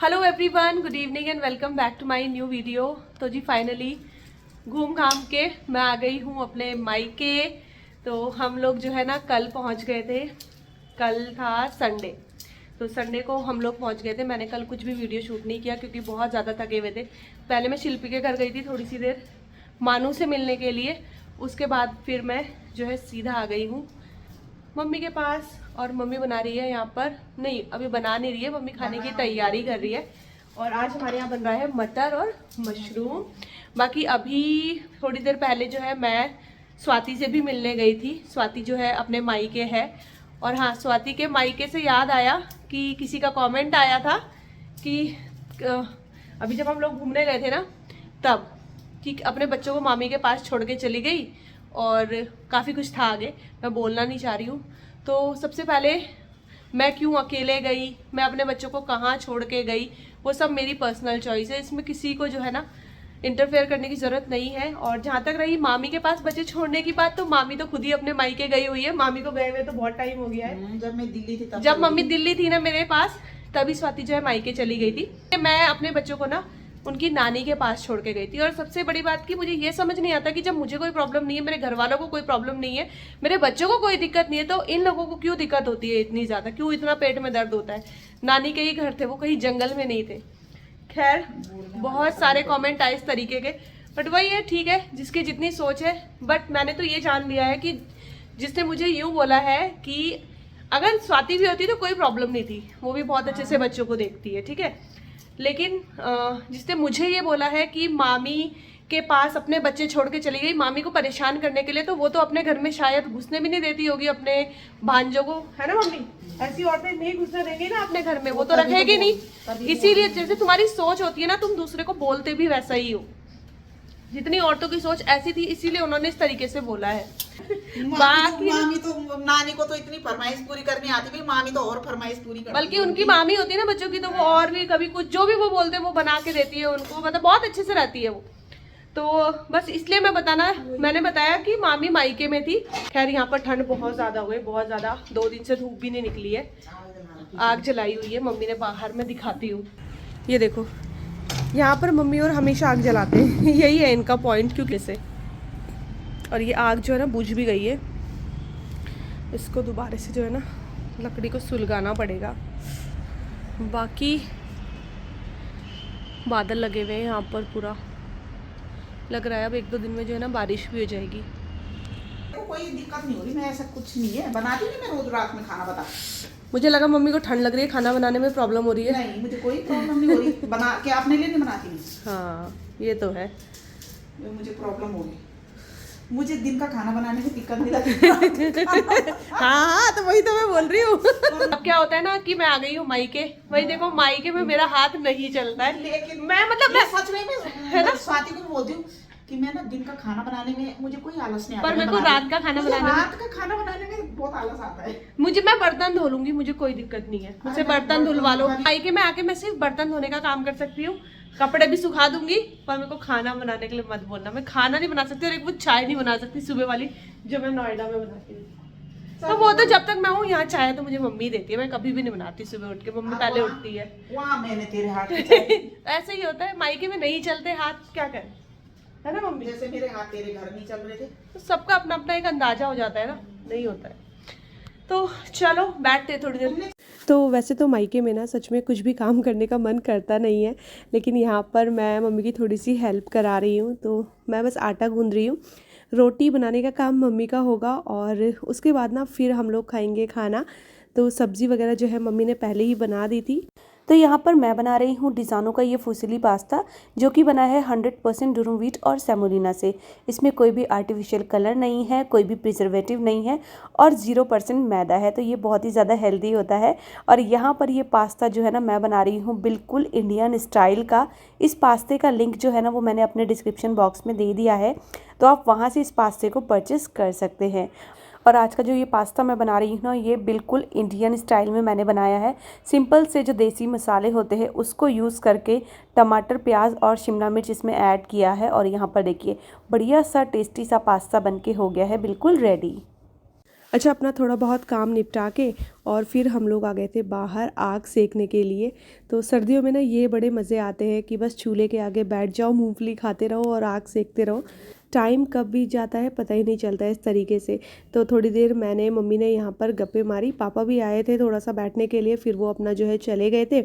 Hello everyone, good evening and welcome back to my new video. तो जी finally घूम घाम के मैं आ गई हूँ अपने मायके। तो हम लोग जो है ना कल पहुँच गए थे। कल था संडे, तो संडे को हम लोग पहुँच गए थे। मैंने कल कुछ भी वीडियो शूट नहीं किया क्योंकि बहुत ज़्यादा थके हुए थे। पहले मैं शिल्पी के घर गई थी थोड़ी सी देर मानू से मिलने के लिए, उसके बाद फिर मैं जो है सीधा आ गई हूँ मम्मी के पास। और मम्मी बना रही है यहाँ पर, नहीं अभी बना नहीं रही है, मम्मी खाने की तैयारी कर रही है। और आज हमारे यहाँ बन रहा है मटर और मशरूम। बाकी अभी थोड़ी देर पहले जो है मैं स्वाति से भी मिलने गई थी। स्वाति जो है अपने मायके है। और हाँ, स्वाति के मायके से याद आया कि किसी का कमेंट आया था कि अभी जब हम लोग घूमने गए थे ना तब, कि अपने बच्चों को मामी के पास छोड़ के चली गई और काफ़ी कुछ था आगे, मैं बोलना नहीं चाह रही हूँ। तो सबसे पहले मैं क्यों अकेले गई, मैं अपने बच्चों को कहाँ छोड़ के गई, वो सब मेरी पर्सनल चॉइस है। इसमें किसी को जो है ना इंटरफेयर करने की ज़रूरत नहीं है। और जहाँ तक रही मामी के पास बच्चे छोड़ने की बात, तो मामी तो खुद ही अपने मायके गई हुई है। मामी को गए हुए तो बहुत टाइम हो गया है। जब मैं दिल्ली थी जब मम्मी दिल्ली थी ना मेरे पास, तभी स्वाति जो है मायके चली गई थी। मैं अपने बच्चों को ना उनकी नानी के पास छोड़ के गई थी। और सबसे बड़ी बात कि मुझे ये समझ नहीं आता कि जब मुझे कोई प्रॉब्लम नहीं है, मेरे घर वालों को कोई प्रॉब्लम नहीं है, मेरे बच्चों को कोई दिक्कत नहीं है, तो इन लोगों को क्यों दिक्कत होती है इतनी ज़्यादा, क्यों इतना पेट में दर्द होता है। नानी के ही घर थे वो, कहीं जंगल में नहीं थे। खैर बहुत सारे कॉमेंट आए इस तरीके के, बट वही है, ठीक है, जिसकी जितनी सोच है। बट मैंने तो ये जान लिया है कि जिसने मुझे यूँ बोला है कि अगर स्वाति भी होती तो कोई प्रॉब्लम नहीं थी, वो भी बहुत अच्छे से बच्चों को देखती है, ठीक है। लेकिन जिसने मुझे ये बोला है कि मामी के पास अपने बच्चे छोड़ के चली गई मामी को परेशान करने के लिए, तो वो तो अपने घर में शायद घुसने भी नहीं देती होगी अपने भांजों को, है ना मम्मी? ऐसी औरतें नहीं घुसने देंगी ना अपने घर में, वो तो रखेगी नहीं। इसीलिए जैसे तुम्हारी सोच होती है ना, तुम दूसरे को बोलते भी वैसा ही हो। जितनी औरतों की सोच ऐसी थी, इसीलिए उन्होंने इस तरीके से बोला है। मामी तो नानी को तो इतनी फरमाइश पूरी करनी आती भी, मामी तो और फरमाइश पूरी करती। बल्कि उनकी मामी होती है ना बच्चों की, तो वो और भी कभी कुछ जो भी वो बोलते हैं वो बना के देती है उनको, मतलब बहुत अच्छे से रहती है वो। तो बस इसलिए मैंने बताया कि मामी मायके में थी। खैर यहाँ पर ठंड बहुत ज़्यादा हुई, बहुत ज़्यादा, 2 दिन से धूप भी नहीं निकली है। आग जलाई हुई है मम्मी ने बाहर, में दिखाती हूँ। ये देखो, यहाँ पर मम्मी और हमेशा आग जलाते हैं यही है इनका पॉइंट, क्योंकि से। और ये आग जो है ना बुझ भी गई है, इसको दोबारा से जो है ना लकड़ी को सुलगाना पड़ेगा। बाकी बादल लगे हुए हैं यहाँ पर, पूरा लग रहा है अब 1-2 दिन में जो है ना बारिश भी हो जाएगी। कोई दिक्कत नहीं हो रही, मैं ऐसा कुछ नहीं है, बनाती नहीं मैं रोज रात में खाना। बता, मुझे लगा मम्मी को ठंड लग रही है, खाना बनाने में प्रॉब्लम हो रही है। नहीं, मुझे कोई प्रॉब्लम नहीं हो रही, बना के अपने लिए नहीं बनाती। हाँ ये तो है, मुझे प्रॉब्लम हो रही, मुझे दिन का खाना बनाने में दिक्कत नहीं लगती। हाँ तो वही तो मैं बोल रही हूँ। अब क्या होता है ना कि मैं आ गई हूँ मायके, वही देखो मायके में मेरा हाथ नहीं चलता है। लेकिन मैं मतलब मैं सच में है ना, स्वाति को बोलती हूँ कि मैं ना दिन का खाना बनाने में मुझे कोई आलस नहीं आता, पर मेरे को रात का खाना बनाने में बहुत आलस आता है। मैं बर्तन धो लूंगी, मुझे कोई दिक्कत नहीं है, मुझे बर्तन धुलवा लो। मायके में आके मैं सिर्फ बर्तन धोने का काम कर सकती हूँ, कपड़े भी सुखा दूंगी, पर मेरे को खाना बनाने के लिए मत बोलना। मैं खाना नहीं बना सकती, और एक वो चाय नहीं बना सकती सुबह वाली जो मैं नोएडा में बनाती हूँ। तो वो तो जब तक मैं हूँ यहाँ, चाय तो मुझे मम्मी देती है, मैं कभी भी नहीं बनाती सुबह उठ के, मम्मी पहले उठती है। वहाँ मैंने तेरे हाथ ऐसे ही होता है, मायके में नहीं चलते हाथ, क्या करें, है ना मम्मी? जैसे मेरे हाथ तेरे घर नहीं चल रहे थे, तो सबका अपना अपना एक अंदाजा हो जाता है ना, नहीं होता है। तो चलो बैठते थोड़ी देर। तो वैसे तो मायके में ना सच में कुछ भी काम करने का मन करता नहीं है, लेकिन यहाँ पर मैं मम्मी की थोड़ी सी हेल्प करा रही हूँ। तो मैं बस आटा गूंद रही हूँ, रोटी बनाने का काम मम्मी का होगा, और उसके बाद ना फिर हम लोग खाएंगे खाना। तो सब्ज़ी वगैरह जो है मम्मी ने पहले ही बना दी थी। तो यहाँ पर मैं बना रही हूँ डिज़ानो का ये फुसिली पास्ता, जो कि बना है 100% दुरुम व्हीट और सेमोलिना से। इसमें कोई भी आर्टिफिशियल कलर नहीं है, कोई भी प्रिजर्वेटिव नहीं है, और 0% मैदा है। तो ये बहुत ही ज़्यादा हेल्दी होता है। और यहाँ पर ये पास्ता जो है ना मैं बना रही हूँ बिल्कुल इंडियन स्टाइल का। इस पास्ते का लिंक जो है ना वो मैंने अपने डिस्क्रिप्शन बॉक्स में दे दिया है, तो आप वहाँ से इस पास्ते को परचेस कर सकते हैं। और आज का जो ये पास्ता मैं बना रही हूँ ना, ये बिल्कुल इंडियन स्टाइल में मैंने बनाया है। सिंपल से जो देसी मसाले होते हैं उसको यूज़ करके टमाटर, प्याज और शिमला मिर्च इसमें ऐड किया है। और यहाँ पर देखिए बढ़िया सा टेस्टी सा पास्ता बनके हो गया है बिल्कुल रेडी। अच्छा, अपना थोड़ा बहुत काम निपटा के और फिर हम लोग आ गए थे बाहर आग सेकने के लिए। तो सर्दियों में ना ये बड़े मज़े आते हैं कि बस चूल्हे के आगे बैठ जाओ, मूंगफली खाते रहो और आग सेकते रहो। टाइम कब बीत जाता है पता ही नहीं चलता इस तरीके से। तो थोड़ी देर मैंने, मम्मी ने यहाँ पर गप्पे मारी, पापा भी आए थे थोड़ा सा बैठने के लिए, फिर वो अपना जो है चले गए थे।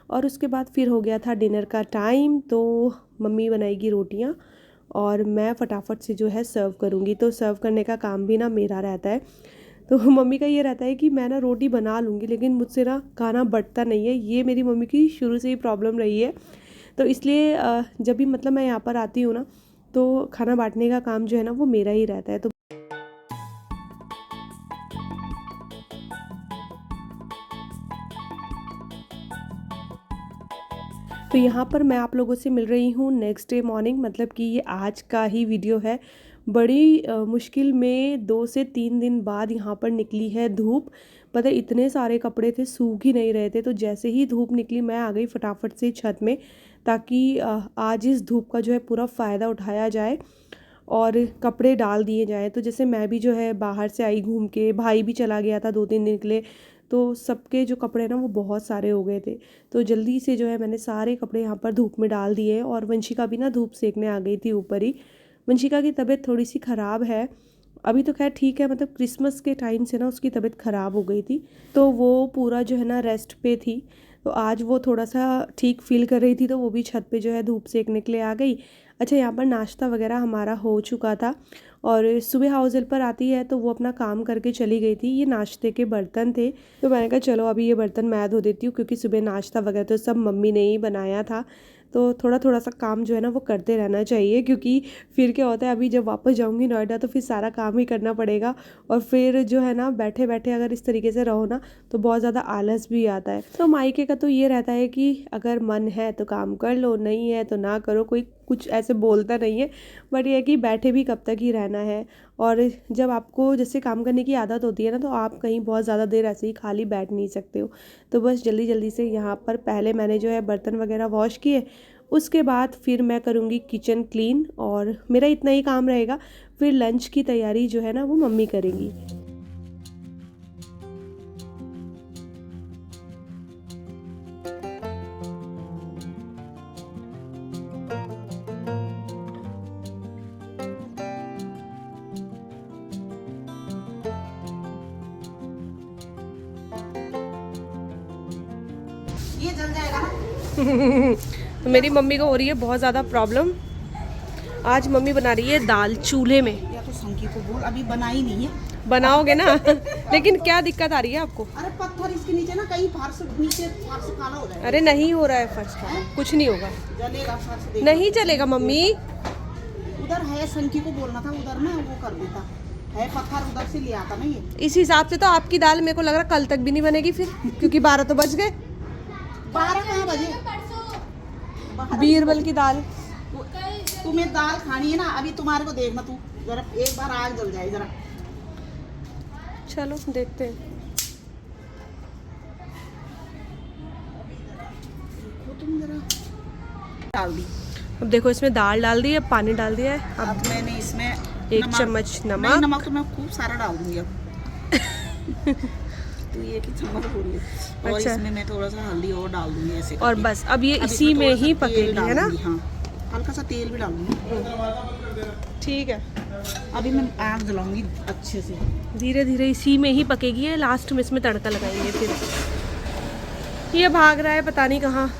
और उसके बाद फिर हो गया था डिनर का टाइम। तो मम्मी बनाएगी रोटियाँ और मैं फटाफट से जो है सर्व करूँगी। तो सर्व करने का काम भी ना मेरा रहता है। तो मम्मी का ये रहता है कि मैं ना रोटी बना लूँगी लेकिन मुझसे ना खाना बटता नहीं है। ये मेरी मम्मी की शुरू से ही प्रॉब्लम रही है। तो इसलिए जब भी मतलब मैं यहाँ पर आती हूँ ना, तो खाना बांटने का काम जो है ना वो मेरा ही रहता है। तो यहाँ पर मैं आप लोगों से मिल रही हूँ नेक्स्ट डे मॉर्निंग, मतलब कि ये आज का ही वीडियो है। बड़ी मुश्किल में 2 से 3 दिन बाद यहाँ पर निकली है धूप। पता है इतने सारे कपड़े थे, सूख ही नहीं रहे थे। तो जैसे ही धूप निकली मैं आ गई फटाफट से छत में, ताकि आज इस धूप का जो है पूरा फ़ायदा उठाया जाए और कपड़े डाल दिए जाएँ। तो जैसे मैं भी जो है बाहर से आई घूम के, भाई भी चला गया था 2-3 दिन के लिए, तो सबके जो कपड़े ना वो बहुत सारे हो गए थे। तो जल्दी से जो है मैंने सारे कपड़े यहाँ पर धूप में डाल दिए। और वंशिका भी ना धूप सेकने आ गई थी ऊपर ही। वंशिका की तबीयत थोड़ी सी ख़राब है, अभी तो खैर ठीक है, मतलब क्रिसमस के टाइम से ना उसकी तबीयत ख़राब हो गई थी, तो वो पूरा जो है ना रेस्ट पे थी। तो आज वो थोड़ा सा ठीक फील कर रही थी, तो वो भी छत पे जो है धूप सेकने के लिए आ गई। अच्छा, यहाँ पर नाश्ता वगैरह हमारा हो चुका था और सुबह हाउस हेल्प पर आती है तो वो अपना काम करके चली गई थी। ये नाश्ते के बर्तन थे, तो मैंने कहा चलो अभी ये बर्तन मैं धो देती हूँ, क्योंकि सुबह नाश्ता वगैरह तो सब मम्मी ने ही बनाया था। तो थोड़ा थोड़ा सा काम जो है ना वो करते रहना चाहिए, क्योंकि फिर क्या होता है, अभी जब वापस जाऊंगी नोएडा तो फिर सारा काम ही करना पड़ेगा। और फिर जो है ना बैठे बैठे अगर इस तरीके से रहो ना तो बहुत ज़्यादा आलस भी आता है। तो मायके का तो ये रहता है कि अगर मन है तो काम कर लो, नहीं है तो ना करो, कोई कुछ ऐसे बोलता नहीं है। बट ये है कि बैठे भी कब तक ही रहना है। और जब आपको जैसे काम करने की आदत होती है ना, तो आप कहीं बहुत ज़्यादा देर ऐसे ही खाली बैठ नहीं सकते हो। तो बस जल्दी जल्दी से यहाँ पर पहले मैंने जो है बर्तन वगैरह वॉश किए, उसके बाद फिर मैं करूँगी किचन क्लीन और मेरा इतना ही काम रहेगा। फिर लंच की तैयारी जो है ना वो मम्मी करेंगी। ये जल जाएगा ना। तो मेरी मम्मी को हो रही है बहुत ज़्यादा प्रॉब्लम। आज मम्मी बना रही है दाल चूल्हे में। या तो संकी को बोल, अभी बनाई नहीं है। बनाओगे ना लेकिन क्या दिक्कत आ रही है आपको? अरे पत्थर इसके नीचे ना, कहीं फर्श नीचे फर्श काला हो जाएगा। अरे नहीं हो रहा है फर्श का, कुछ नहीं होगा। जलेगा फर्श, देख। नहीं चलेगा मम्मी। उधर है, संकी को बोलना था, उधर ना वो कर देता है, पत्थर उधर से ले आता ना ये। इस हिसाब से तो आपकी दाल मेरे को लग रहा कल तक भी नहीं बनेगी फिर, क्योंकि 12 तो बज गए। 12 कहाँ बजे? बीरबल की दाल। तुम्हें दाल खानी है ना, अभी तुम्हारे को देखना, तू जरा एक बार आग जल जाए जरा। चलो देखते हैं। तुम जरा डाल दी। अब देखो इसमें दाल डाल दी है, पानी डाल दिया है। अब मैंने इसमें 1 चम्मच नहीं, नमक। नमक तो मैं खूब सारा डाल दूंगी अब। तो ये कि चम्मच बोल रही है। और अच्छा। इसमें मैं थोड़ा सा हल्दी और डाल दूंगी ऐसे और करके। बस अब ये अब इसी इसमें में थोड़ा ही सा तेल पकेगी, है ना? डालूंगी, हाँ हल्का सा तेल भी डालूंगी। ठीक है, अभी मैं आग जलाऊंगी अच्छे से। धीरे धीरे इसी में ही पकेगी है। लास्ट में इसमें तड़का लगाएंगे। फिर ये भाग रहा है पता नहीं कहाँ।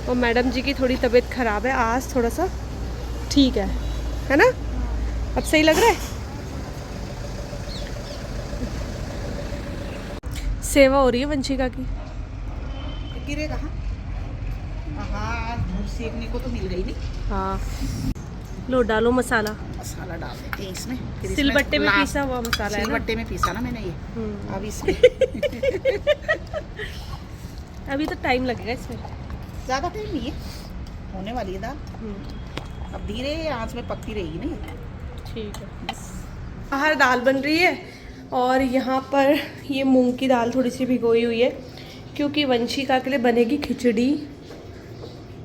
और मैडम जी की थोड़ी तबीयत खराब है, आज थोड़ा सा ठीक है ना? अब सही लग रहा है। सेवा हो रही है वंशिका की। गिरे कहाँ? हाँ, धूप सेकने को तो मिल गई नहीं। हाँ, लो डालो मसाला। मसाला डाल देते हैं इसमें। फिर इसमें सिलबट्टे में लास्ट- पीसा हुआ मसाला है ना? सिलबट्टे में पीसा ना मैंने ये। अब इसमें अभी तो टाइम लगेगा इसमें। ज़्यादा टाइम नहीं है, होने वाली है दाल। अब धीरे आंच में पकती रहेगी ना ये। ठीक है। बाहर दाल बन रही है और यहाँ पर ये मूंग की दाल थोड़ी सी भिगोई हुई है, क्योंकि वंशिका के लिए बनेगी खिचड़ी।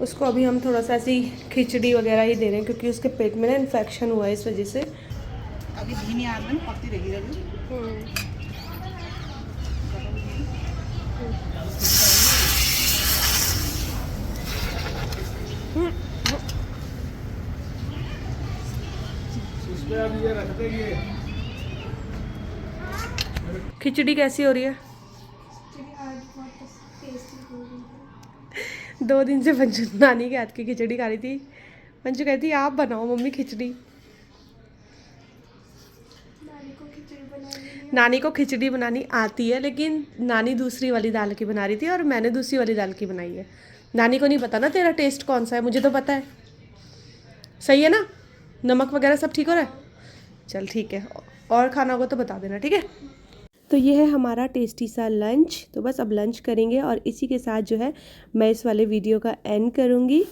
उसको अभी हम थोड़ा सा ऐसी खिचड़ी वगैरह ही दे रहे हैं क्योंकि उसके पेट में ना इन्फेक्शन हुआ है, इस वजह से। अभी धीमी आंच में पकती रहेगी। खिचड़ी कैसी हो रही है? 2 दिन से पंचू नानी के हाथ की खिचड़ी खा रही थी। पंचू कहती आप बनाओ मम्मी खिचड़ी। नानी को खिचड़ी बनानी आती है, लेकिन नानी दूसरी वाली दाल की बना रही थी और मैंने दूसरी वाली दाल की बनाई है। नानी को नहीं पता ना तेरा टेस्ट कौन सा है, मुझे तो पता है। सही है ना? नमक वगैरह सब ठीक हो रहा है? चल ठीक है, और खाना होगा तो बता देना, ठीक है? तो ये है हमारा टेस्टी सा लंच। तो बस अब लंच करेंगे और इसी के साथ जो है मैं इस वाले वीडियो का एंड करूँगी।